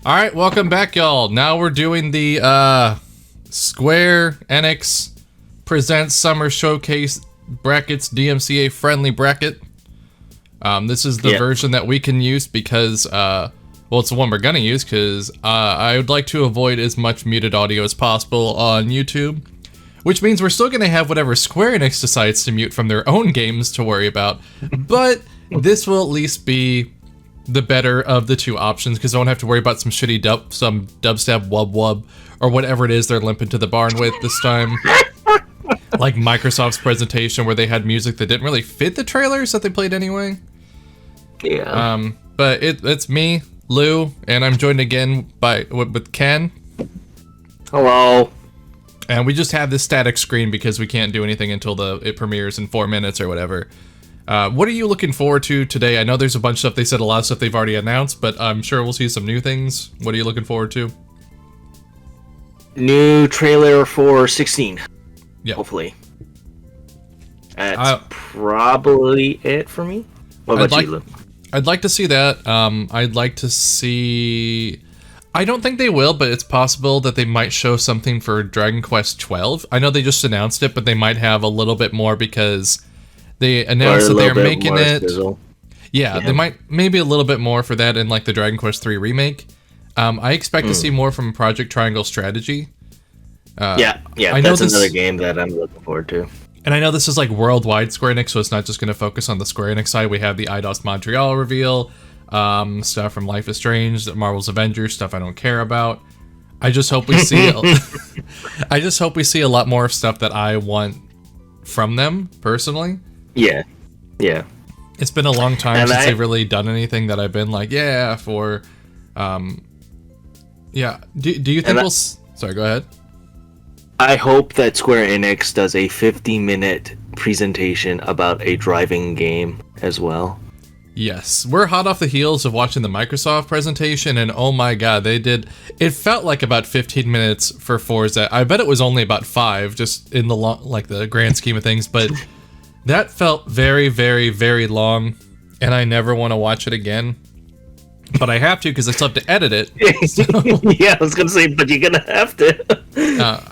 All right, welcome back, y'all. Now we're doing the Square Enix Presents Summer Showcase brackets DMCA friendly bracket. This is the version that we can use because, well, it's the one we're gonna use because I would like to avoid as much muted audio as possible on YouTube, which means we're still gonna have whatever Square Enix decides to mute from their own games to worry about, but this will at least be the better of the two options because I don't have to worry about some shitty dubstep wub wub or whatever it is they're limping to the barn with this time. Like Microsoft's presentation where they had music that didn't really fit the trailers that they played anyway. Yeah. But it's me, Lou, and I'm joined again with Ken. Hello. And we just have this static screen because we can't do anything until it premieres in 4 minutes or whatever. What are you looking forward to today? I know there's a bunch of stuff. They said a lot of stuff they've already announced, but I'm sure we'll see some new things. What are you looking forward to? New trailer for 16. Yeah. Hopefully. That's probably it for me. What about you, Lou? I'd like to see that. I'd like to see... I don't think they will, but it's possible that they might show something for Dragon Quest 12. I know they just announced it, but they might have a little bit more because they announced that they're making it. Yeah, they might maybe a little bit more for that in like the Dragon Quest 3 remake. I expect to see more from Project Triangle Strategy. Yeah, that's another game that I'm looking forward to. And I know this is like worldwide Square Enix, so it's not just going to focus on the Square Enix side. We have the IDOS Montreal reveal, stuff from Life is Strange, Marvel's Avengers, stuff I don't care about. I just hope we see. I just hope we see a lot more stuff that I want from them personally. Yeah. It's been a long time since they've really done anything that I've been like, yeah, for. Yeah. Do you think we'll? Sorry, go ahead. I hope that Square Enix does a 50-minute presentation about a driving game as well. Yes, we're hot off the heels of watching the Microsoft presentation, and oh my god, they did. It felt like about 15 minutes for Forza. I bet it was only about 5, just in the the grand scheme of things. But that felt very, very, very long, and I never want to watch it again. But I have to because I still have to edit it. So. Yeah, I was gonna say, but you're gonna have to.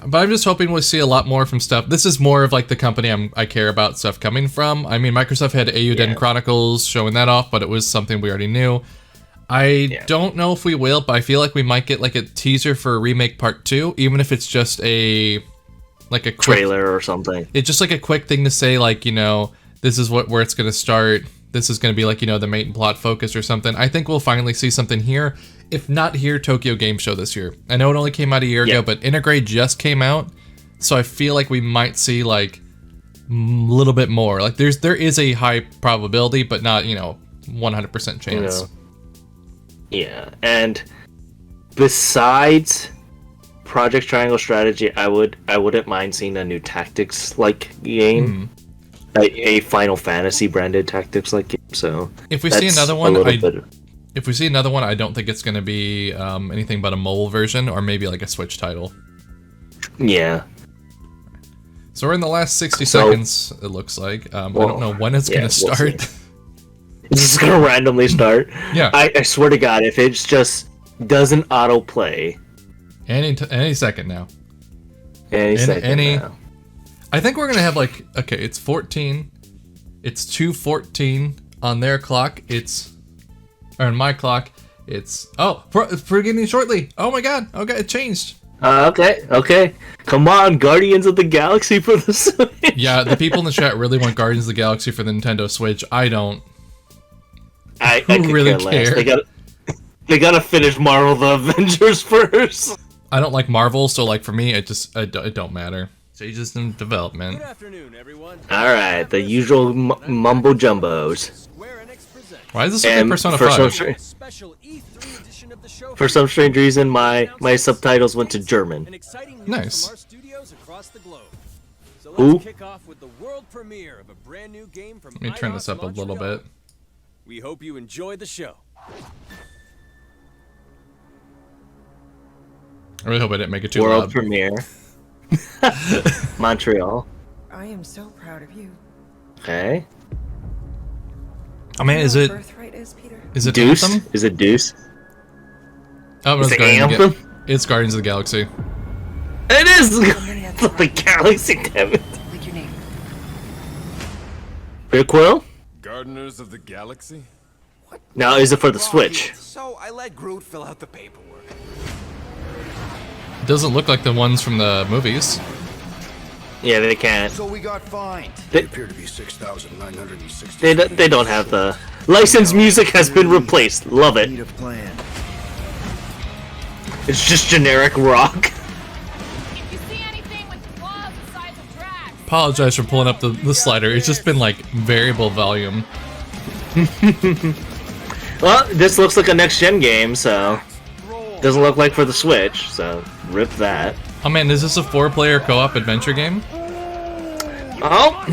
But I'm just hoping we'll see a lot more from stuff. This is more of like the company I care about stuff coming from. I mean, Microsoft had Eiyuden Chronicles showing that off, but it was something we already knew. I don't know if we will, but I feel like we might get like a teaser for Remake Part 2, even if it's just a quick trailer or something. It's just like a quick thing to say, like, you know, this is where it's gonna start. This is going to be like, you know, the main plot focus or something. I think we'll finally see something here. If not here, Tokyo Game Show this year. I know it only came out a year ago, but Intergrade just came out. So I feel like we might see like a little bit more. Like there is a high probability, but not, you know, 100% chance. Yeah. And besides Project Triangle Strategy, I wouldn't mind seeing a new tactics like game. A Final Fantasy branded tactics like game. So if we see another one, I don't think it's going to be anything but a mobile version or maybe like a Switch title. Yeah. So we're in the last 60 seconds. It looks like. I don't know when it's going to start. It's just going to randomly start. Yeah. I swear to God, if it just doesn't autoplay. Any second now. Any second now. I think we're going to have like, okay, it's 14. It's 2:14 on their clock. Or on my clock, it's, beginning shortly. Oh my god, okay, it changed. Okay. Come on, Guardians of the Galaxy for the Switch. Yeah, the people in the chat really want Guardians of the Galaxy for the Nintendo Switch. I don't. I could really care. They gotta finish Marvel the Avengers first. I don't like Marvel, so like for me, it don't matter. Stages in development. Good afternoon, everyone. All right, the usual mumbo jumbos. Why is this a Persona 5? For some strange reason, my subtitles went to German. Nice. Ooh. Let me turn this up a little bit. We hope you enjoy the show. I really hope I didn't make it too World loud. premiere. Montreal. I am so proud of you. Okay. I mean, is it Birthright is, Peter? Is it Deuce? Anthem? Is it Deuce? Oh, It's it's the anthem? It's Guardians of the Galaxy. It is the Galaxy, damn it. Like your name. Big Quill? Gardeners of the Galaxy? Now, is it for the Switch? So I let Groot fill out the paperwork. It doesn't look like the ones from the movies. Yeah, they can't. So we got fined. They appear to be 6,960. They don't have the... Licensed music has been replaced. Love Need it. a plan. It's just generic rock. If you see anything with claws the size of dragons, Apologize for pulling up the slider. It's just been like variable volume. Well, this looks like a next-gen game, so... Doesn't look like for the Switch, so rip that. Oh man, is this a 4-player co-op adventure game? Oh!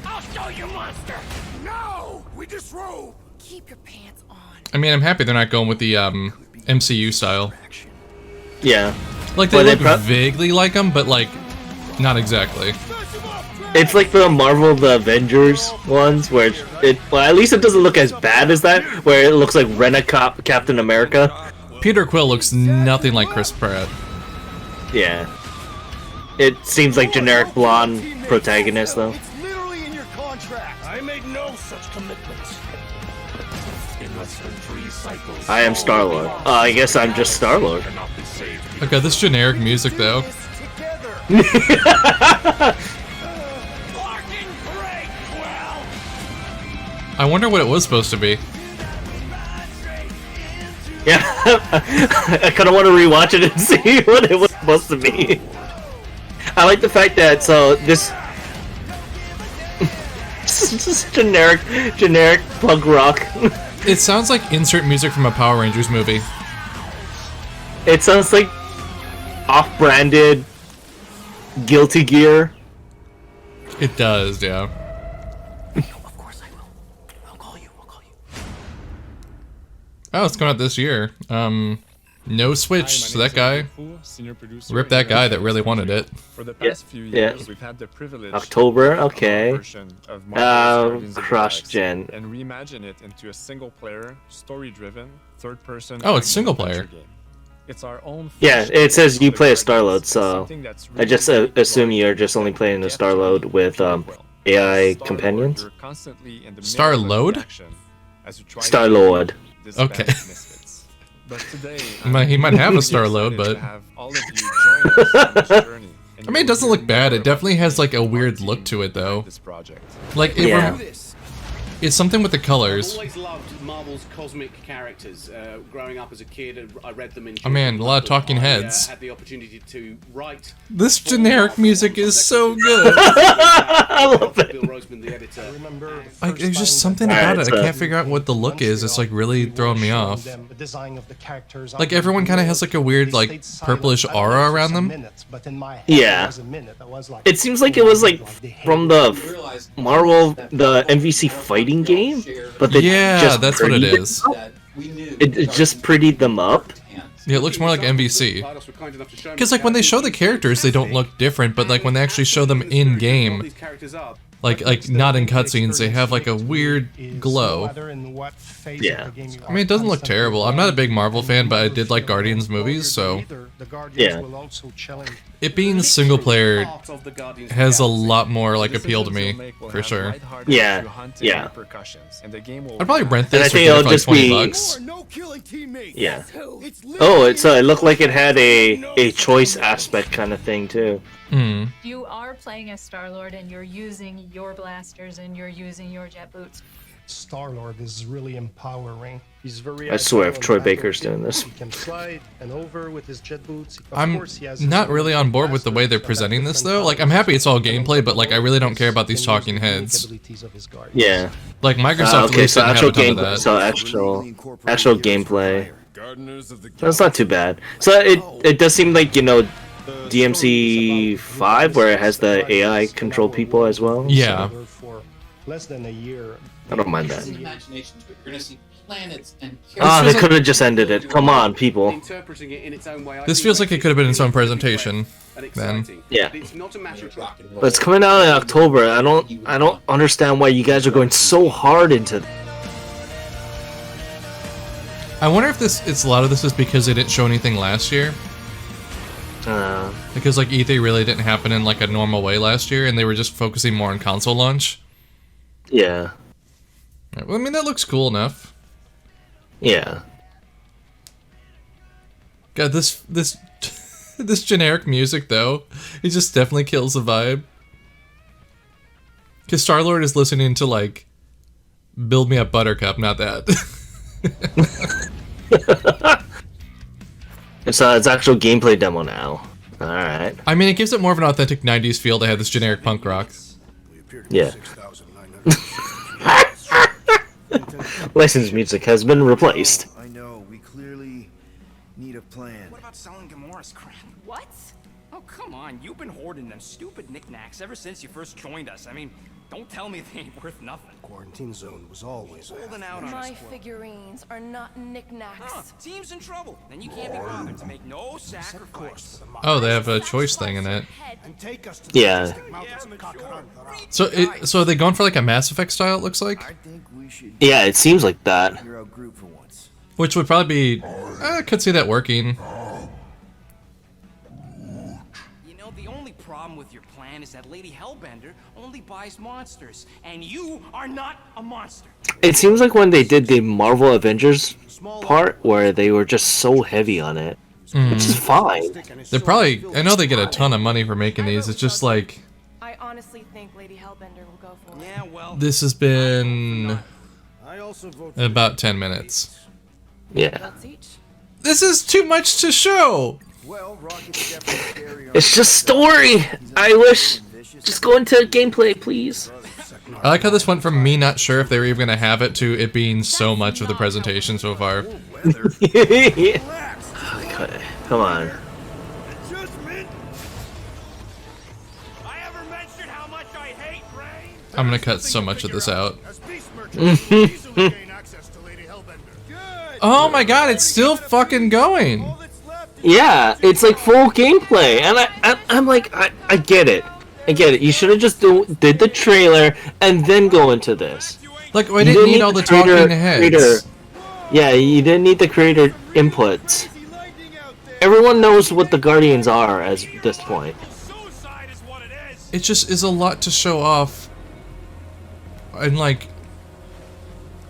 I'll show you, monster. No, we disrobe. Keep your pants on. I mean, I'm happy they're not going with the MCU style. Yeah. Like they Well, they look vaguely like them, but like not exactly. It's like the Marvel the Avengers ones, where well, at least it doesn't look as bad as that, where it looks like Rent-A-Cop Captain America. Peter Quill looks nothing like Chris Pratt. Yeah. It seems like generic blonde protagonist, though. It's literally in your contract. I made no such commitments. In less than 3 cycles. I am Star-Lord. I guess I'm just Star-Lord. Okay, this generic music though. I wonder what it was supposed to be. Yeah, I kind of want to rewatch it and see what it was supposed to be. I like the fact that this is generic punk rock. It sounds like insert music from a Power Rangers movie. It sounds like off-branded Guilty Gear. It does, yeah. Of course I will. I'll call you. Oh, it's coming out this year. No Switch, so that guy. Rip that guy that really wanted it. For the past few Yeah. years, we've had the privilege October, to okay. version of Marvel's Guardians of the cross-gen. Galaxy and reimagine it into a single-player, story-driven, third-person. Oh, it's single-player. adventure game. It's our own. Yeah, first it says of you the play a Guardians. Star-Lord, It's so something that's I just really assume you're just only playing a Star-Lord with AI companions. Star-Lord? Star-Lord. Okay. But today, He might have a Star-Lord, but I mean, it doesn't look bad. It definitely has like a weird look to it, though. This project. Like it Yeah. it's something with the colors. Always loved Marvel's cosmic characters. Growing up as a kid, I read them in. Oh, man, a lot of talking heads. Had the opportunity to write. This generic music is so good. I love it. Bill Roseman, the editor. Like, there's just something about it. I can't figure out what the look is. It's like really throwing me off. Like everyone kind of has like a weird like purplish aura around them. Yeah. It seems like it was like from the Marvel, the MVC fighting game, but they just that's what it prettied is. It just prettied them up. Yeah, it looks more like MVC. Because like when they show the characters, they don't look different, but like when they actually show them in game, like not in cutscenes, they have like a weird glow. Yeah. I mean, it doesn't look terrible. I'm not a big Marvel fan, but I did like Guardians movies, so Yeah. it being single player has a lot more like appeal to me, for sure. Yeah, yeah. I'd probably rent And I this or think get it it'll for like just be- $20. No killing teammates. Yeah. Oh, it looked like it had a choice aspect kind of thing too. Hmm. you are playing as Star-Lord and you're using your blasters and you're using your jet boots. Star-Lord is really empowering. He's very I swear, if agile Troy and Baker's agile. doing this. He can slide and over with his jet boots. Of I'm course, he has his not own really on board with the way they're blasters presenting that this have though. Like I'm happy it's all gameplay, but like I really don't care about these talking heads. abilities of his guardians. Yeah. Like Microsoft at Okay, least so didn't have actual a ton of gameplay. that. So actual gameplay. Gardeners of the That's not too bad. So it does seem like, you know, DMC 5 where it has the AI control people as well. Yeah. For less than a year. I don't mind that. Imagination to it. You're gonna see planets and Ah, they could have just ended it. Come on, people. Interpreting it in its own way. I This think feels like it makes could have been its own really presentation. and then. exciting. Yeah. It's not a matter of But it's coming out in October. I don't understand why you guys are going so hard into. I wonder if a lot of this is because they didn't show anything last year. Because like E3 really didn't happen in like a normal way last year, and they were just focusing more on console launch. Yeah. Well, I mean, that looks cool enough. Yeah. God, this this generic music though, it just definitely kills the vibe. Because Star-Lord is listening to like "Build Me Up Buttercup," not that. It's actual gameplay demo now. All right. I mean, it gives it more of an authentic '90s feel to have this generic punk rock. Yeah. Licensed music has been replaced. I know. We clearly need a plan. What about selling Gamora's crap? What? Oh, come on. You've been hoarding them stupid knickknacks ever since you first joined us. I mean, don't tell me they ain't worth nothing. Quarantine zone was always holding out on My us. figurines are not knickknacks. Huh, team's in trouble. Then you can't be bothered to make no sacrifice. Oh, they have a choice thing in it. Yeah. So are they going for like a Mass Effect style, it looks like? Yeah, it seems like that. Which would probably be... I could see that working. You know, the only problem with your plan is that Lady Hellbender only buys monsters, and you are not a monster. It seems like when they did the Marvel Avengers part, where they were just so heavy on it, which is fine. They're probably... I know they get a ton of money for making these, it's just like... I honestly think Lady Hellbender will go for it. Yeah, well... This has been... about 10 minutes. Yeah. This is too much to show! It's just story! I wish... Just go into gameplay, please. I like how this went from me not sure if they were even going to have it to it being so much of the presentation so far. Okay, come on. I'm going to cut so much of this out. Oh my god, it's still fucking going! Yeah, it's like full gameplay, and I'm like, I get it. I get it. You should have just did the trailer and then go into this. Like, I didn't need all the talking heads. Yeah, you didn't need the creator inputs. Everyone knows what the Guardians are at this point. It just is a lot to show off. And like,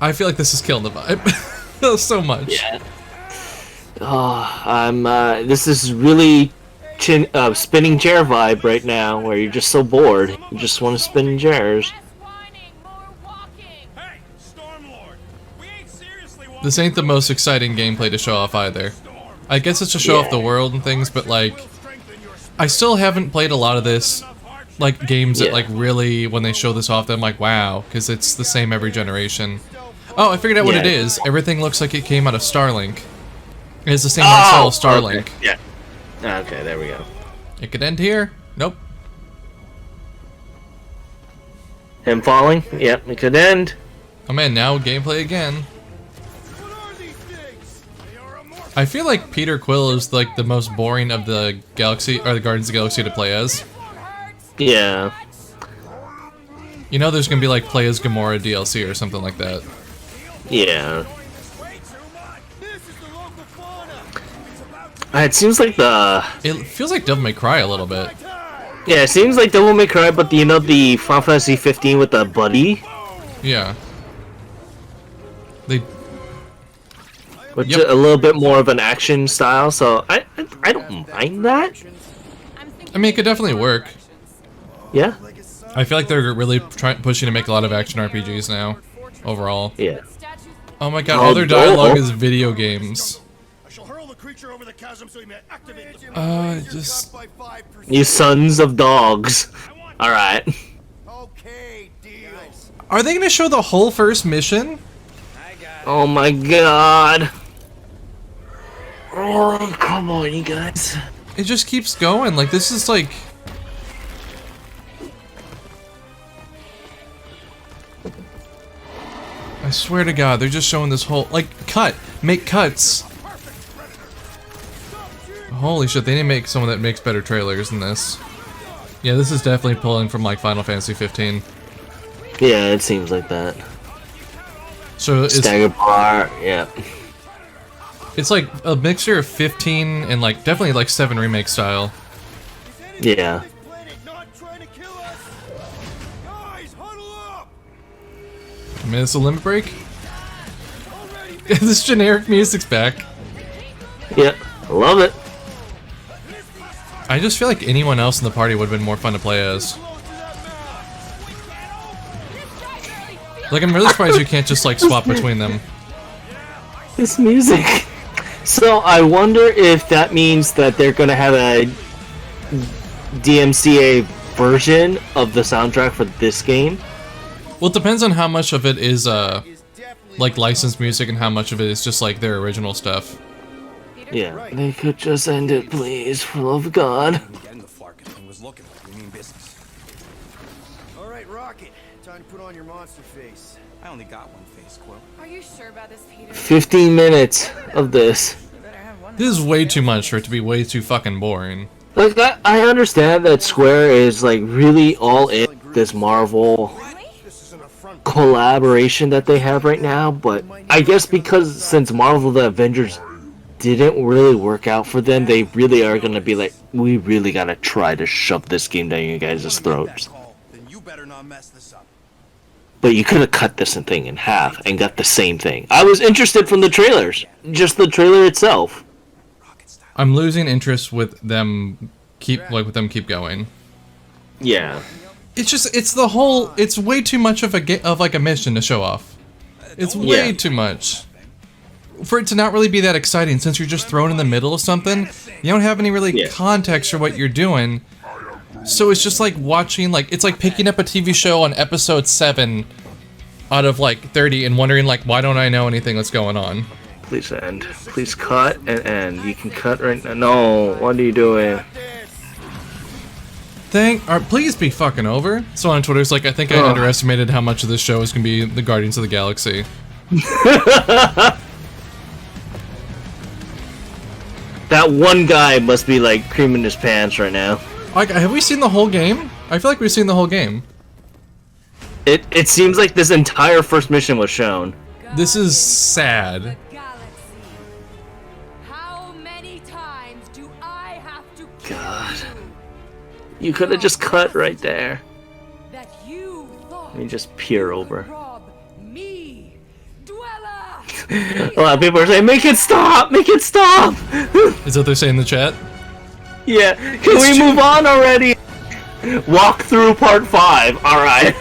I feel like this is killing the vibe. So much. Yeah. Oh, this is really spinning chair vibe right now, where you're just so bored. You just want to spin chairs. This ain't the most exciting gameplay to show off either. I guess it's to show off the world and things, but like, I still haven't played a lot of this, like games that like really, when they show this off, I'm like, wow, because it's the same every generation. Oh, I figured out what it is. Everything looks like it came out of Starlink. It's the same style of Starlink. Okay. Yeah. Okay, there we go. It could end here. Nope. Him falling? Yep, it could end. Oh man, now gameplay again. I feel like Peter Quill is like the most boring of the Galaxy or the Guardians of the Galaxy to play as. Yeah. You know, there's gonna be like play as Gamora DLC or something like that. Yeah. It seems like It feels like Devil May Cry a little bit. Yeah, it seems like Devil May Cry, but you know the Final Fantasy 15 with the buddy? Yeah. Which a little bit more of an action style, so I don't mind that. I mean, it could definitely work. Yeah. I feel like they're really pushing to make a lot of action RPGs now, overall. Yeah. Oh my god, all their dialogue is video games. Just... You sons of dogs. Alright. Are they gonna show the whole first mission? Oh my god. Oh, come on, you guys. It just keeps going, like, this is like... I swear to god, they're just showing this whole... Like, make cuts! Holy shit, they need to make someone that makes better trailers than this. Yeah, this is definitely pulling from, like, Final Fantasy 15. Yeah, it seems like that. So Stagger bar, yeah. It's like a mixture of 15 and like definitely like 7 remake style. Yeah. I mean, it's a limit break. This generic music's back. Yeah, I love it. I just feel like anyone else in the party would have been more fun to play as. Like, I'm really surprised you can't just like swap between them. This music. So I wonder if that means that they're gonna have a DMCA version of the soundtrack for this game. Well, it depends on how much of it is like licensed music and how much of it is just like their original stuff. Yeah, they could just end it, please, for the love of God. Alright, Rocket. Time to put on your monster face. I only got one face, Quill. Are you sure about this, Peter? 15 minutes of this. This is way too much for it to be way too fucking boring. Like, I understand that Square is like really all in this Marvel collaboration that they have right now, but I guess because since Marvel the Avengers didn't really work out for them, they really are gonna be like, we really gotta try to shove this game down you guys' throats. But you could have cut this thing in half and got the same thing. I was interested from the trailers, just the trailer itself. I'm losing interest with them keep going. Yeah. It's way too much of a mission to show off. It's way too much. For it to not really be that exciting, since you're just thrown in the middle of something, you don't have any really context for what you're doing. So it's just like watching, it's like picking up a TV show on episode 7 out of like 30 and wondering like, why don't I know anything that's going on? Please end. Please cut and end. You can cut right now. No, what are you doing? Please be fucking over. So on Twitter, it's like, I think I underestimated how much of this show is gonna be the Guardians of the Galaxy. That one guy must be like creaming his pants right now. Like, have we seen the whole game? I feel like we've seen the whole game. It seems like this entire first mission was shown. This is sad. How many times do I have to God. You could have just cut right there. that you Let me just peer over. rob me, Dweller? A lot of people are saying, make it stop! Make it stop! Is that what they're saying in the chat? Yeah, can we move on already? Walk through part 5, alright.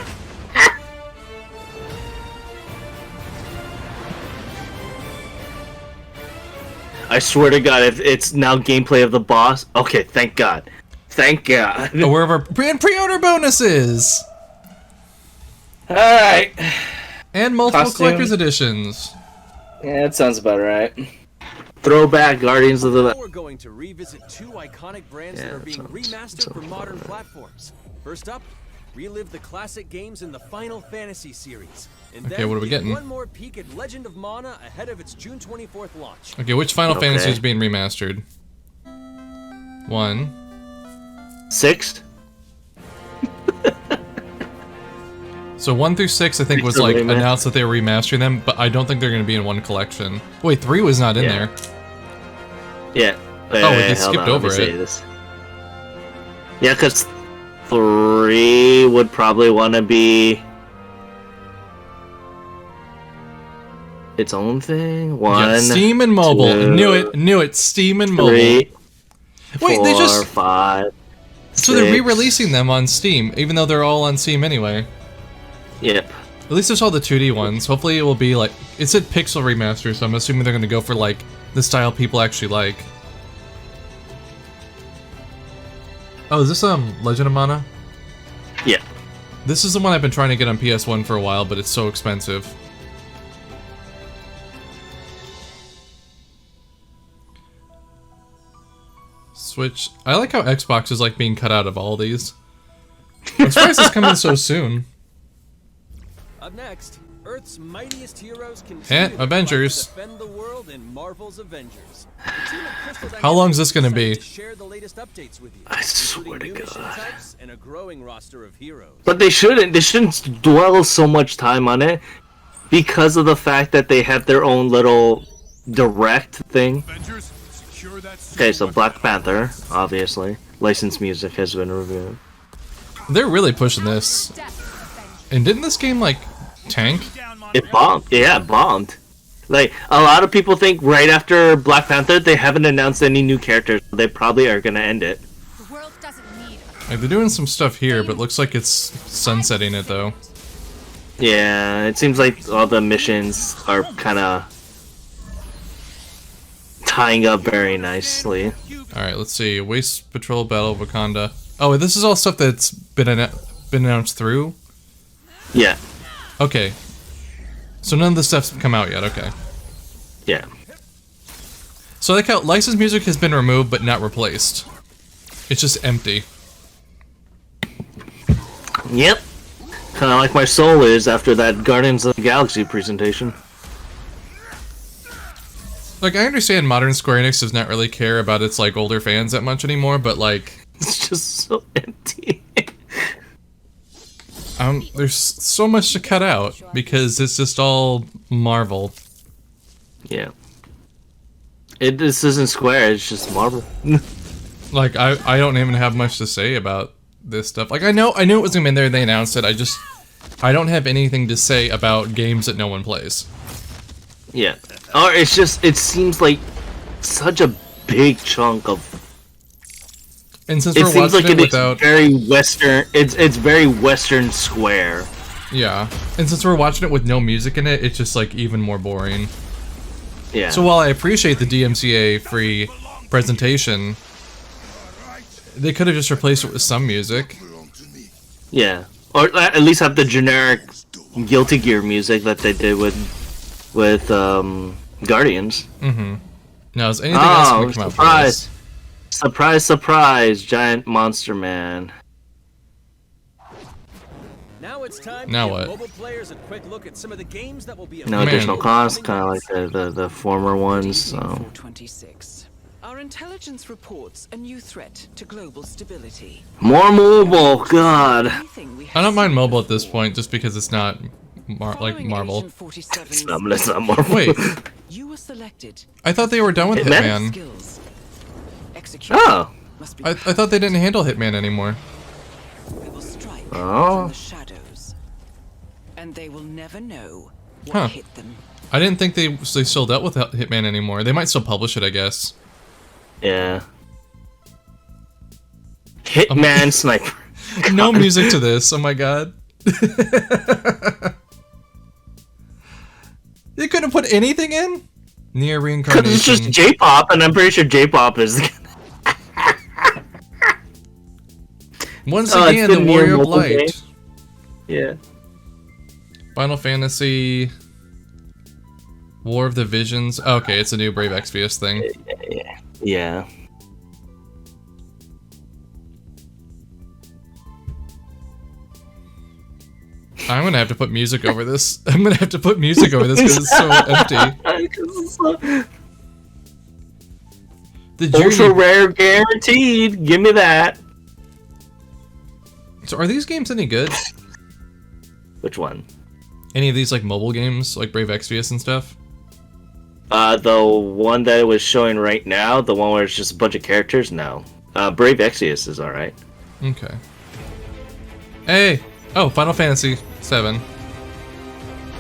I swear to God, if it's now gameplay of the boss, okay, thank God. Thank God. Oh, where are our pre-order bonuses? Alright. And multiple Costume. collector's editions. Yeah, that sounds about right. Throwback Guardians of the... We're going to revisit 2 iconic brands that are being remastered for modern platforms. First up, relive the classic games in the Final Fantasy series. And Okay, then what are we get getting? one more peek at Legend of Mana ahead of its June 24th launch. Okay, which Final Fantasy is being remastered? 1. 6? So 1 through 6, I think, was like announced that they were remastering them, but I don't think they're going to be in one collection. Wait, 3 was not in there. Yeah. They skipped over it. This. Yeah, because 3 would probably want to be its own thing. 1. Yeah, Steam and mobile. 2, Knew it. Steam and mobile. 3, Wait, 4, they just 5. So they're re-releasing them on Steam, even though they're all on Steam anyway. Yep. At least there's all the 2D ones. Hopefully it will be like... It said pixel remaster, so I'm assuming they're going to go for like the style people actually like. Oh, is this Legend of Mana? Yeah. This is the one I've been trying to get on PS1 for a while, but it's so expensive. Switch. I like how Xbox is like being cut out of all these. I'm surprised it's coming so soon. Up next, Earth's mightiest heroes And continue to Avengers. defend the world in Marvel's Avengers. The team at Crystal How long is this Dynamics gonna be? decided to share the latest updates with you, I swear to including new mission God. types and a growing roster of heroes. But they shouldn't dwell so much time on it because of the fact that they have their own little direct thing. Avengers, secure that Okay, so Black Panther, obviously. Licensed music has been reviewed. They're really pushing this. And didn't this game like tank? It bombed. Yeah, it bombed. Like, a lot of people think right after Black Panther, they haven't announced any new characters. They probably are gonna end it. The world doesn't need Like they're doing some stuff here, but looks like it's sunsetting it though. Yeah, it seems like all the missions are kind of tying up very nicely. Alright, let's see. Waste Patrol Battle of Wakanda. Oh, this is all stuff that's been announced through? Yeah. Okay. So none of the stuff's come out yet, okay. Yeah. So like how licensed music has been removed but not replaced. It's just empty. Yep. Kind of like my soul is after that Guardians of the Galaxy presentation. Like, I understand modern Square Enix does not really care about its, like, older fans that much anymore, but, like... It's just so empty. There's so much to cut out, because it's just all Marvel. Yeah. This isn't Square, it's just Marvel. Like, I don't even have much to say about this stuff. Like, I knew it was gonna be in there, they announced it, I don't have anything to say about games that no one plays. Yeah. Or it's just, it seems like such a big chunk of... And since it we're seems watching like it without... it's very Western, it's very Western Square. Yeah. And since we're watching it with no music in it, it's just, like, even more boring. Yeah. So while I appreciate the DMCA-free presentation, they could have just replaced it with some music. Yeah. Or at least have the generic Guilty Gear music that they did with Guardians. Mm-hmm. Now, is anything else going to come out for this? Surprise, surprise, giant monster man. Now it's time Now to what? give mobile players a quick look at some of the games that will be No additional cost, kind of like the former ones. So. 26. Our intelligence reports a new threat to global stability. More mobile, God. I don't mind mobile at this point, just because it's not like Marvel. It's not Marvel. Wait, you were selected. I thought they were done with Hitman. Oh. I thought they didn't handle Hitman anymore. Oh. The shadows, and they will never know what Huh. hit them. I didn't think they still dealt with Hitman anymore. They might still publish it, I guess. Yeah. Hitman Sniper. No music to this. Oh my god. You couldn't put anything in? Near reincarnation. Because it's just J-pop, and I'm pretty sure J-pop is. Once again, the Warrior of Light. Game. Yeah. Final Fantasy. War of the Visions. Oh, okay, it's a new Brave Exvius thing. Yeah. I'm gonna have to put music over this. I'm gonna have to put music over this because it's so empty. The Ultra rare guaranteed. Give me that. So are these games any good? Which one? Any of these like mobile games, like Brave Exvius and stuff? The one that it was showing right now, the one where it's just a bunch of characters, no. Brave Exvius is alright. Okay. Hey! Oh, Final Fantasy 7.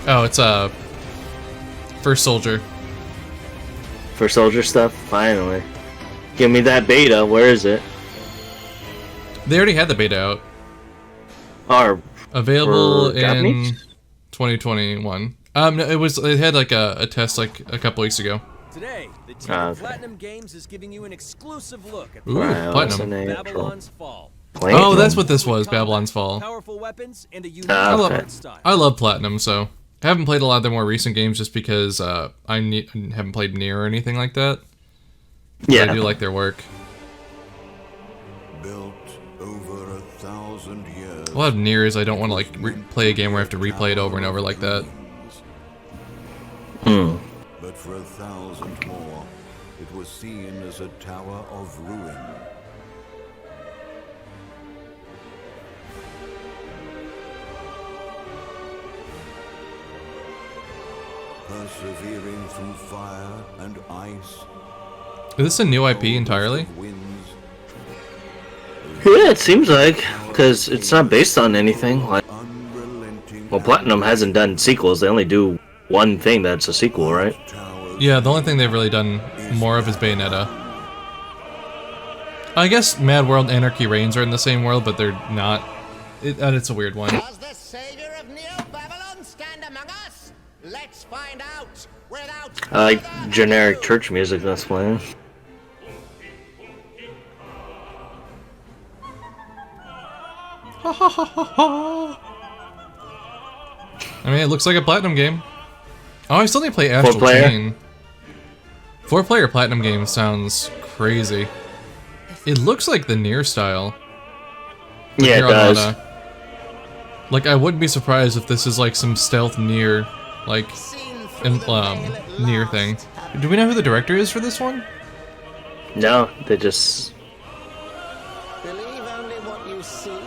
Oh, it's First Soldier. First Soldier stuff? Finally. Give me that beta, where is it? They already had the beta out. Or available in Japanese? 2021. No, it had like a test like a couple weeks ago. Today, the team of Platinum Games is giving you an exclusive look at Platinum. Babylon's Fall. Oh, that's what this was, Babylon's Fall. Powerful weapons and a unique I love Platinum, so I haven't played a lot of their more recent games just because I haven't played Nier or anything like that. Yeah, but I do like their work. Built over 1,000 years. A lot of Nier is I don't want to like play a game where I have to replay it over and over like that. But for 1,000 more, it was seen as a tower of ruin. persevering through fire and ice. Is this a new IP entirely? Yeah, it seems like, because it's not based on anything. Like, well, Platinum hasn't done sequels. They only do one thing that's a sequel, right? Yeah, the only thing they've really done more of is Bayonetta. I guess Mad World and Anarchy Reigns are in the same world, but they're not. It's a weird one. Does the savior of Neo Babylon stand among us? Let's find out without. I like generic church music that's playing. I mean, it looks like a Platinum game. Oh, I still need to play Astral Chain. 4-player Platinum game sounds crazy. It looks like the Nier style. Like yeah, Nier it does. Automata. Like, I wouldn't be surprised if this is like some stealth Nier, like, Nier thing. Do we know who the director is for this one? No, they just... Believe only what you see,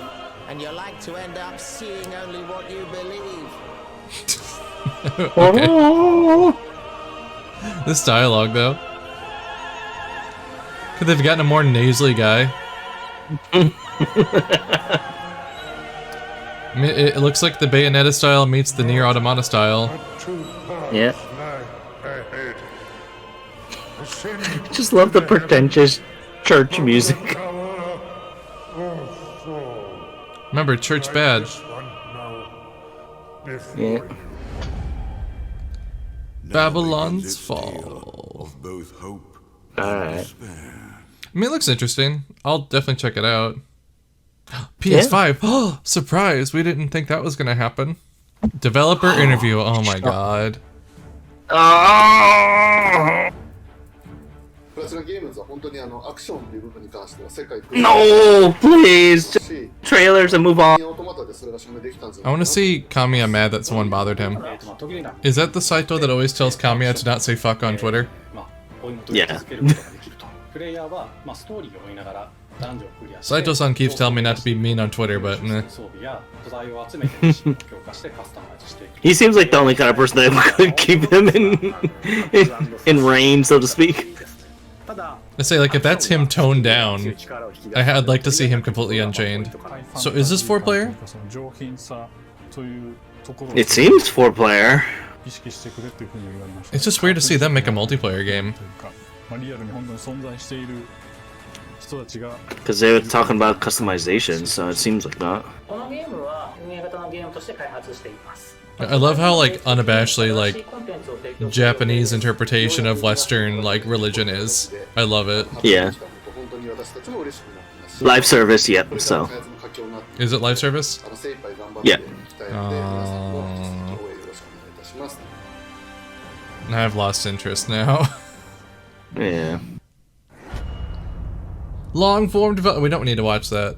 and you're like to end up seeing only what you believe. Okay. This dialogue, though. Could they've gotten a more nasally guy? I mean, it looks like the Bayonetta style meets the Nier Automata style. Yeah. Just love the pretentious church music. Remember, church bad. Yeah. Babylon's Fall. Alright. I mean, it looks interesting. I'll definitely check it out. PS5. Oh, surprise! We didn't think that was gonna happen. Developer interview. Oh my god. No, please! Just trailers and move on. I want to see Kamiya mad that someone bothered him. Is that the Saito that always tells Kamiya to not say fuck on Twitter? Yeah. Saito-san keeps telling me not to be mean on Twitter, but meh. He seems like the only kind of person that could keep him in reign, so to speak. I say, like, if that's him toned down, I'd like to see him completely unchained. So is this 4-player? It seems 4-player. It's just weird to see them make a multiplayer game. Because they were talking about customization, so it seems like that. I love how, like, unabashedly, like, Japanese interpretation of Western, like, religion is. I love it. Yeah. Live service, yep, so. Is it live service? Yeah. I've lost interest now. Yeah. Long form development. We don't need to watch that.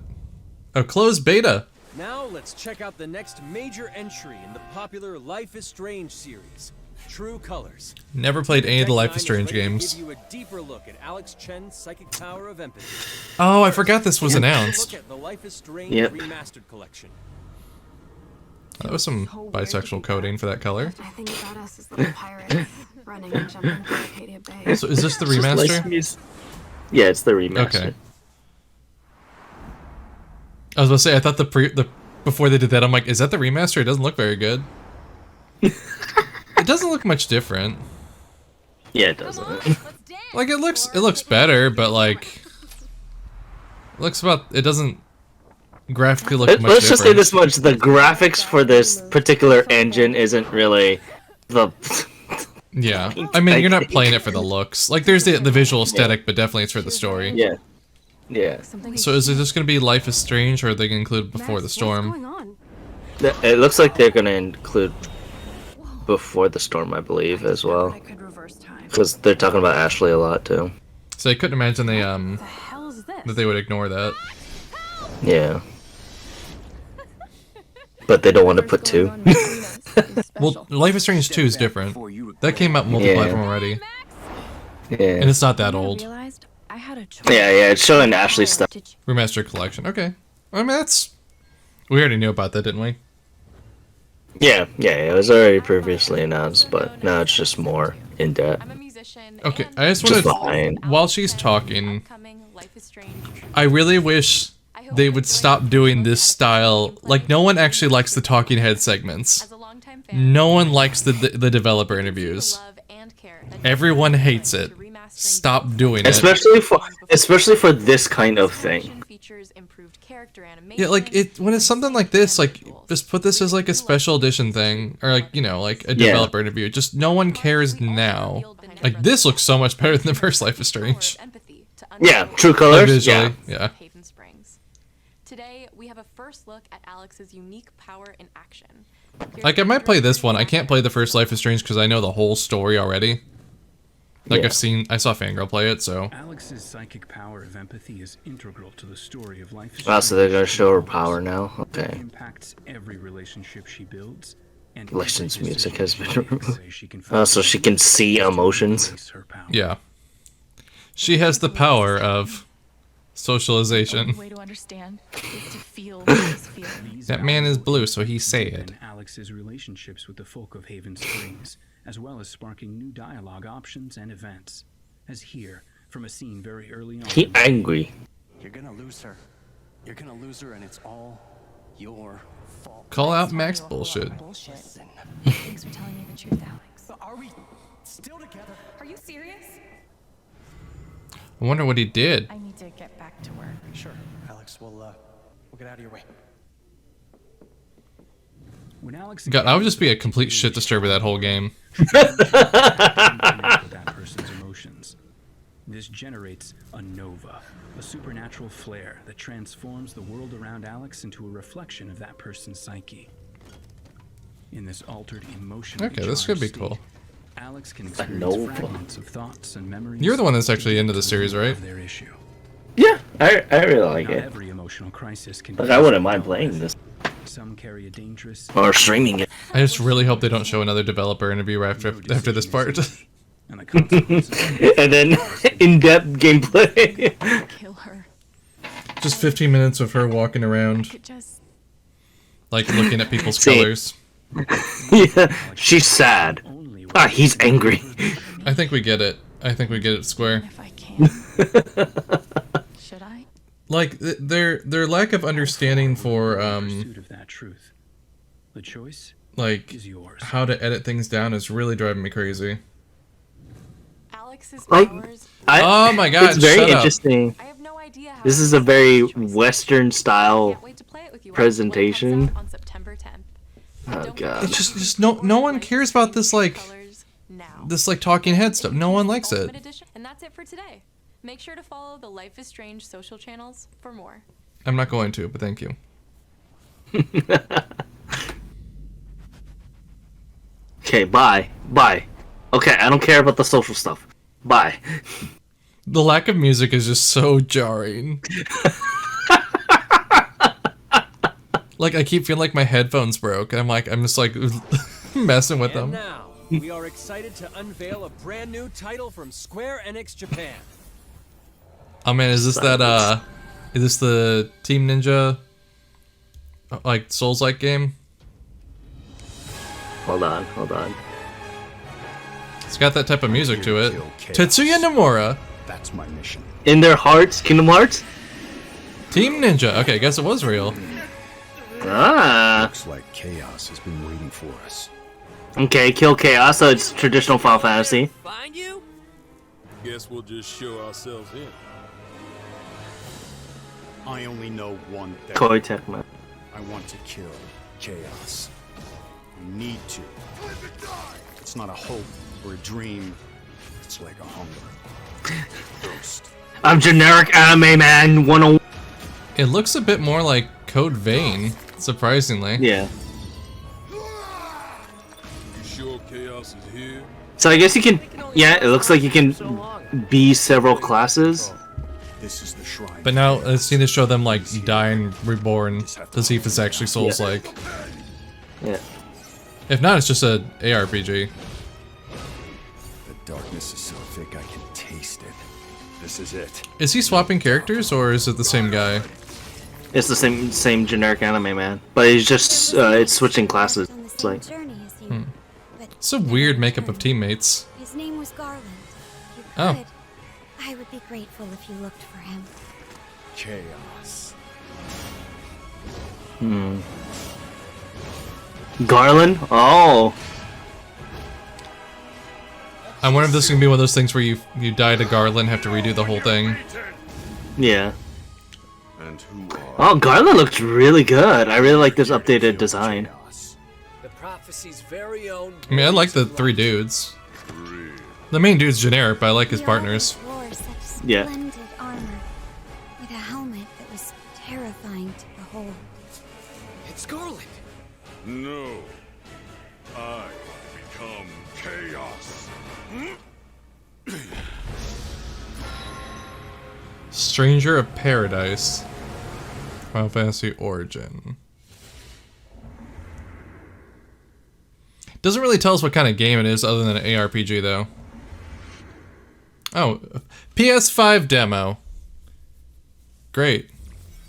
A closed beta. Now let's check out the next major entry in the popular Life is Strange series, True Colors. Never played any of the Life is Strange games. Give you a deeper look at Alex Chen's psychic power of empathy. Oh, I forgot this was announced. Look at the Life is Strange Remastered collection. That was some bisexual coding for that color. I think about us as little pirates running and jumping through Arcadia Bay. So is this the remaster? Yeah, it's the remaster. Okay. I was about to say, I thought before they did that, I'm like, is that the remaster? It doesn't look very good. It doesn't look much different. Yeah, it doesn't. Like, it looks better, but like, it doesn't graphically look much different. Let's just say this much: the graphics for this particular engine isn't really the. Yeah, I mean, you're not playing it for the looks. Like, there's the visual aesthetic, but definitely it's for the story. Yeah. Yeah. So is it just going to be Life is Strange, or are they going to include Before the Storm? It looks like they're going to include Before the Storm, I believe, as well. Because they're talking about Ashley a lot, too. So I couldn't imagine that they would ignore that. Yeah. But they don't want to put 2. Well, Life is Strange 2 is different. That came out multi-platform already. Yeah. And it's not that old. Yeah, it's showing Ashley stuff. Remastered collection. Okay. I mean, we already knew about that, didn't we? Yeah, it was already previously announced, but now it's just more in depth. Okay, I just want fine. to, while she's talking, I really wish they would stop doing this style. Like, no one actually likes the talking head segments. No one likes the developer interviews. Everyone hates it. Stop doing it. Especially for this kind of thing. Yeah, like when it's something like this, like just put this as like a special edition thing, or like, you know, like a developer interview. Just no one cares now. Like this looks so much better than the first Life is Strange. Yeah, true colors. Visually, yeah. Today we have a first look at Alex's unique power in action. Like I might play this one. I can't play the first Life is Strange because I know the whole story already. Like I saw Fangirl play it, so. Alex's psychic power of empathy is integral to the story of Life is Strange. Oh, so they're gonna show her power now. Okay. It impacts every relationship she builds. And licensed music has been removed. Oh, so she can see emotions. Yeah. She has the power of socialization. The way to understand is to feel what is feeling. That man is blue, so he say it. Alex's relationships with the folk of Haven Springs, as well as sparking new dialogue options and events. As here, from a scene very early on. He angry. You're gonna lose her. You're gonna lose her, and it's all your fault. Call out Max bullshit. Thanks for telling me the truth, Alex. Are we still together? Are you serious? I wonder what he did. I need to get back to work. Sure, Alex. We'll get out of your way. When Alex God, I would just be a complete shit disturber that whole game. that person's emotions. This generates a nova, a supernatural flare that transforms the world around Alex into a reflection of that person's psyche. In this altered emotionally this could be cool. Alex can experience fragments of thoughts and memories. You're the one that's actually into the series, right? Their issue. Yeah, I really like it. Every emotional crisis can I wouldn't mind playing this. Some carry a dangerous or streaming it. I just really hope they don't show another developer interview after this part. And, the and then in-depth gameplay. Kill her. Just 15 minutes of her walking around, like looking at people's colors. Yeah, she's sad. He's angry. I think we get it. I think we get it, Square. If I can. Should I? Like their lack of understanding for pursuit of that truth. The choice like is yours. How to edit things down is really driving me crazy. Alex's powers. Oh my god, it's very shut interesting. I have no idea how this is a very Western style presentation. On September 10th. Oh god. It's just no one cares about this like talking head stuff. No one likes it. And that's it for today. Make sure to follow the Life is Strange social channels for more. I'm not going to, but thank you. Okay, bye. Okay, I don't care about the social stuff. Bye. The lack of music is just so jarring. Like, I keep feeling like my headphones broke. I'm just like messing with them. Now, we are excited to unveil a brand new title from Square Enix Japan. Oh man, is this the Team Ninja, like, Souls-like game? Hold on. It's got that type of music to it. Tetsuya Nomura. That's my mission. In their hearts, Kingdom Hearts? Team Ninja. Okay, I guess it was real. Looks like chaos has been waiting for us. Okay, kill chaos, so it's traditional Final Fantasy. Find you? Guess we'll just show ourselves in. I only know one thing. Koei Tecmo. I want to kill chaos. I need to. It's not a hope or a dream. It's like a hunger. Thirst. I'm generic anime man 101. It looks a bit more like Code Vein, surprisingly. Yeah. You sure chaos is here? So I guess you can. Yeah, it looks like you can be several classes. This is the shrine. But now let's need to show them like die and reborn to see if it's actually Souls-like. Yeah. If not, it's just a ARPG. The darkness is so thick I can taste it. This is it. Is he swapping characters or is it the same guy? It's the same generic anime man, but he's just it's switching classes. same like- journey as you. But It's a weird makeup of teammates. his name was Garland. If you Oh. could, I would be grateful if you looked for him. Chaos. Garland? Oh. I wonder if this is gonna be one of those things where you die to Garland, have to redo the whole thing. Yeah. And who are Oh, Garland looks really good. I really like this updated design. The prophecy's very own. I mean, I like the 3 dudes. The main dude's generic, but I like his He partners. always wore such Yeah. splendid armor, with a helmet that was terrifying to behold. It's Garland. No. I become chaos. Stranger of Paradise. Final Fantasy Origin. Doesn't really tell us what kind of game it is other than an ARPG though. Oh, PS5 demo. Great.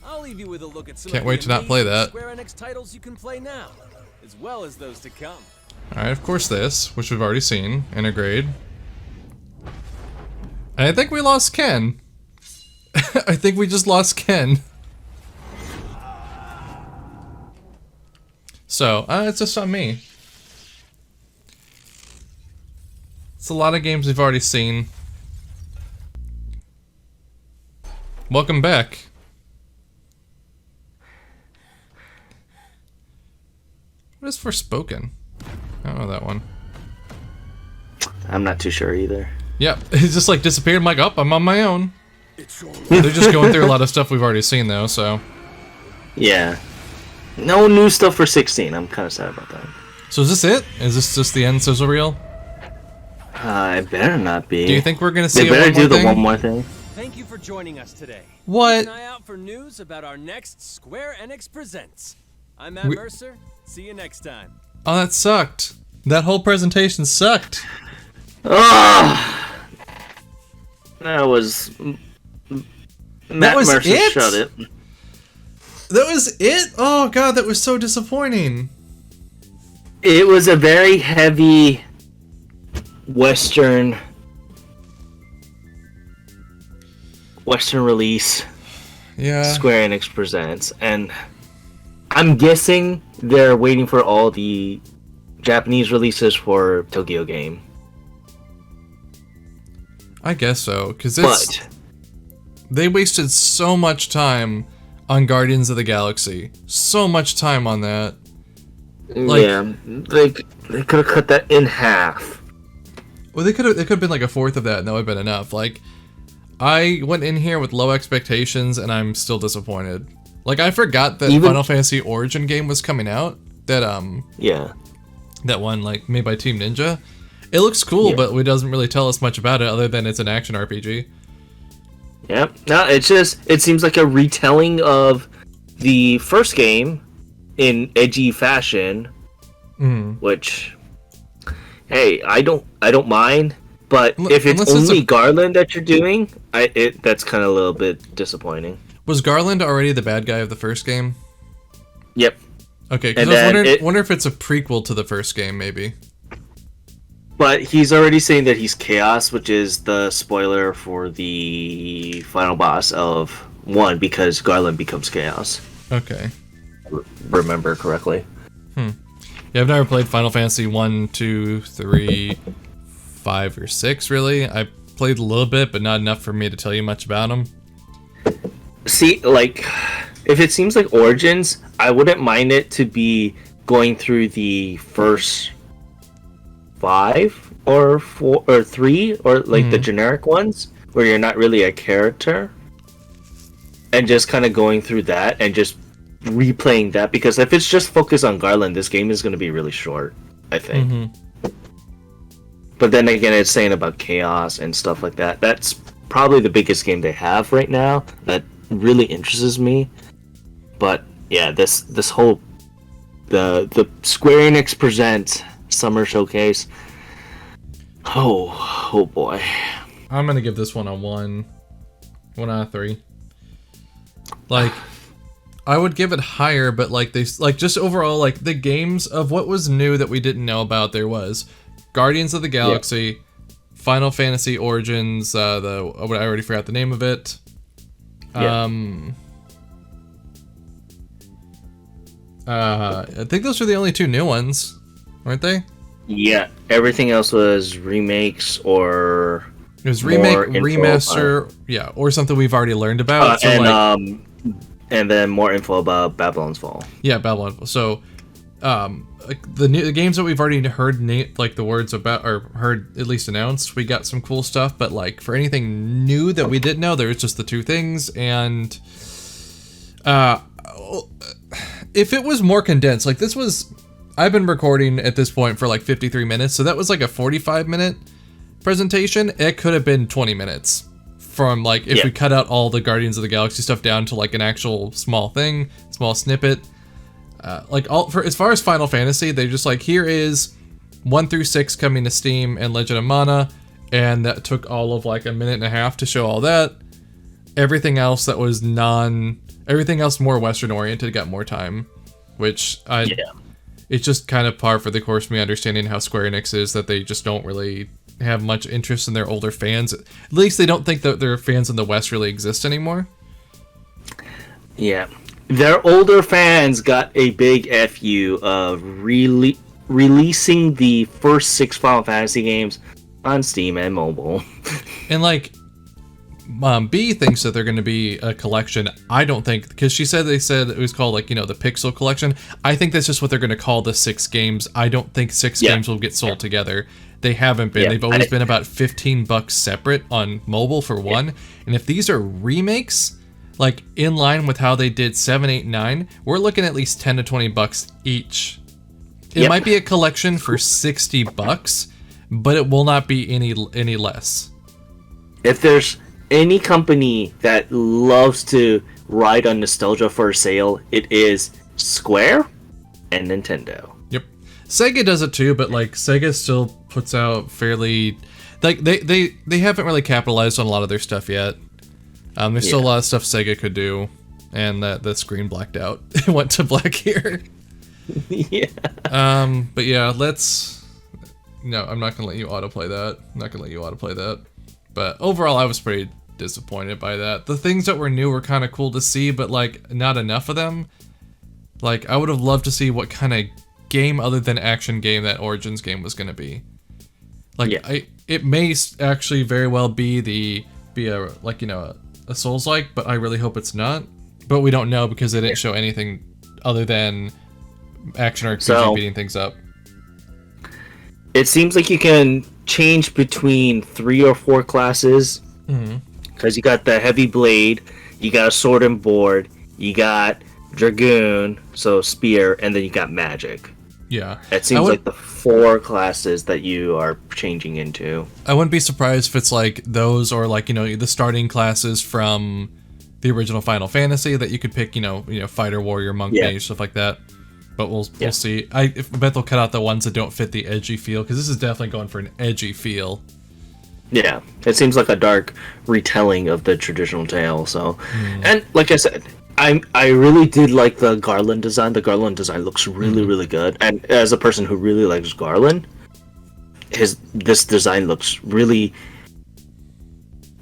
I'll leave you with a look at some Can't of wait the to not play amazing that. Square Enix titles you can play now, as well as those to come. Alright, of course this, which we've already seen, Intergrade. And I think we lost Ken. I think we just lost Ken. So, it's just on me. It's a lot of games we've already seen. Welcome back. What is Forspoken? I don't know that one. I'm not too sure either. Yep, it just like disappeared. I'm like, oh, I'm on my own. They're just going through a lot of stuff we've already seen though, so. Yeah. No new stuff for 16. I'm kind of sad about that. So is this it? Is this just the end sizzle reel? It better not be. Do you think we're gonna see They better one more do the thing? one more thing. Thank you for joining us today. What? Keep an eye out for news about our next Square Enix Presents. I'm Matt Mercer. See you next time. Oh, that sucked. That whole presentation sucked. Ah, that was. Matt was Mercer it? shut it. That was it? Oh god, that was so disappointing. It was a very heavy Western release. Yeah. Square Enix Presents, and I'm guessing they're waiting for all the Japanese releases for Tokyo Game. I guess so, because it's. They wasted so much time on Guardians of the Galaxy. So much time on that. Like, yeah, they could have cut that in half. Well, they could have been like a fourth of that, and that would have been enough. Like, I went in here with low expectations, and I'm still disappointed. Like, I forgot that Final Fantasy Origin game was coming out. That yeah, that one like made by Team Ninja. It looks cool, but it doesn't really tell us much about it other than it's an action RPG. Yep. No, it seems like a retelling of the first game in edgy fashion, which, hey, I don't mind. But if it's only Garland that you're doing, that's kind of a little bit disappointing. Was Garland already the bad guy of the first game? Yep. Okay, because I was wondering if it's a prequel to the first game, maybe. But he's already saying that he's Chaos, which is the spoiler for the final boss of 1, because Garland becomes Chaos. Okay. Remember correctly. Yeah, I've never played Final Fantasy 1, 2, 3, 5, or 6, really. I played a little bit, but not enough for me to tell you much about them. See, like, if it seems like Origins, I wouldn't mind it to be going through the first 5 or 4 or 3 or like the generic ones where you're not really a character, and just kind of going through that and just replaying that, because if it's just focused on Garland, this game is going to be really short, I think. But then again, it's saying about Chaos and stuff like that. That's probably the biggest game they have right now that really interests me. But yeah, this whole the Square Enix Presents Summer Showcase. Oh boy. I'm gonna give this one a 1 out of 3. Like, I would give it higher, but like they like just overall like the games of what was new that we didn't know about. There was Guardians of the Galaxy, Final Fantasy Origins. I already forgot the name of it. I think those were the only two new ones, weren't they? Yeah, everything else was remakes or it was remake, remaster, or something we've already learned about. And then more info about Babylon's Fall. Yeah, Babylon. So, like the games that we've already heard like the words about or heard at least announced, we got some cool stuff. But like for anything new that we didn't know, there was just the two things. And if it was more condensed, like this was, I've been recording at this point for like 53 minutes, so that was like a 45-minute presentation. It could have been 20 minutes. From like if we cut out all the Guardians of the Galaxy stuff down to like an actual small snippet, as far as Final Fantasy, they just like here is 1 through 6 coming to Steam and Legend of Mana, and that took all of like a minute and a half to show all that. Everything else that was everything else more Western oriented got more time, which it's just kind of par for the course. Me understanding how Square Enix is, that they just don't really have much interest in their older fans. At least they don't think that their fans in the West really exist anymore. Yeah. Their older fans got a big FU of releasing the first 6 Final Fantasy games on Steam and mobile. And like, B thinks that they're going to be a collection. I don't think, because they said it was called like, the Pixel Collection. I think that's just what they're going to call the 6 games. I don't think 6 games will get sold together. They haven't been. They've always been about $15 separate on mobile for one. And if these are remakes, like in line with how they did 7, 8, 9, we're looking at least $10 to $20 each. It might be a collection for $60, but it will not be any less. If there's any company that loves to ride on nostalgia for a sale, it is Square and Nintendo. Yep. Sega does it too, but like Sega still puts out fairly, like they haven't really capitalized on a lot of their stuff yet. There's still a lot of stuff Sega could do, and the screen blacked out. It went to black here. But yeah, no, I'm not gonna let you autoplay that. But overall, I was pretty disappointed by that. The things that were new were kind of cool to see, but like not enough of them. Like I would have loved to see what kind of game other than action game that Origins game was going to be. Like it may actually very well be a Souls-like, but I really hope it's not. But we don't know because they didn't show anything other than action RPG beating things up. It seems like you can change between 3 or 4 classes. Because you got the heavy blade, you got a sword and board, you got dragoon, so spear, and then you got magic. Yeah. It seems like the 4 classes that you are changing into. I wouldn't be surprised if it's like those or like, the starting classes from the original Final Fantasy that you could pick, fighter, warrior, monk, mage, stuff like that. But we'll see. I bet they'll cut out the ones that don't fit the edgy feel, because this is definitely going for an edgy feel. Yeah, it seems like a dark retelling of the traditional tale. So, and like I said, I really did like the Garland design. The Garland design looks really, really good. And as a person who really likes Garland, this design looks really.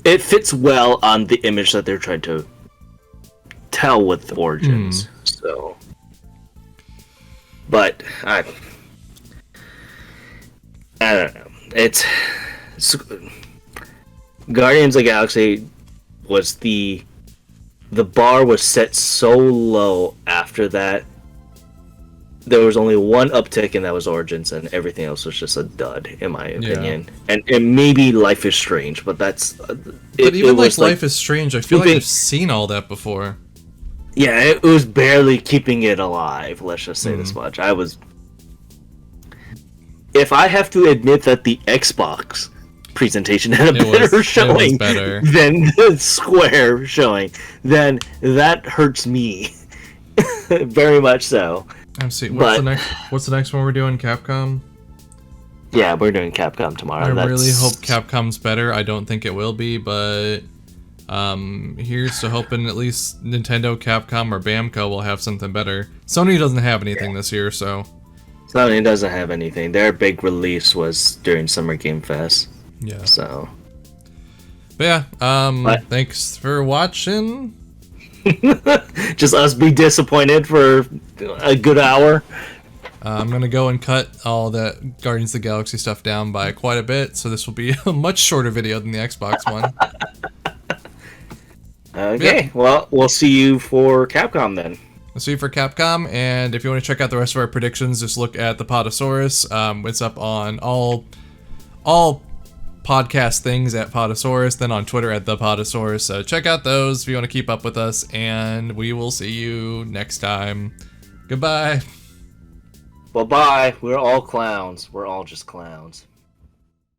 It fits well on the image that they're trying to tell with Origins. So, but I don't know. It's Guardians of the Galaxy was the bar was set so low after that. There was only one uptick, and that was Origins, and everything else was just a dud, in my opinion. And maybe Life is Strange, but that's. But even like Life is Strange, I feel like I've seen all that before. Yeah, it was barely keeping it alive. Let's just say this much. If I have to admit that the Xbox presentation had a better showing than the Square showing, then that hurts me very much so. I'm seeing. What's the next one we're doing? Capcom? Yeah, we're doing Capcom tomorrow. I really hope Capcom's better. I don't think it will be, but Here's to hoping at least Nintendo, Capcom, or Bamco will have something better. Sony doesn't have anything this year, so... Sony doesn't have anything. Their big release was during Summer Game Fest. Yeah. So... But yeah, thanks for watching. Just us be disappointed for a good hour. I'm gonna go and cut all that Guardians of the Galaxy stuff down by quite a bit, so this will be a much shorter video than the Xbox one. Okay, yeah. Well, we'll see you for Capcom then. We'll see you for Capcom, and if you want to check out the rest of our predictions, just look at the Podasaurus. It's up on all podcast things at Podasaurus, then on Twitter at the Podasaurus. So check out those if you want to keep up with us, and we will see you next time. Goodbye. Bye-bye. We're all clowns. We're all just clowns.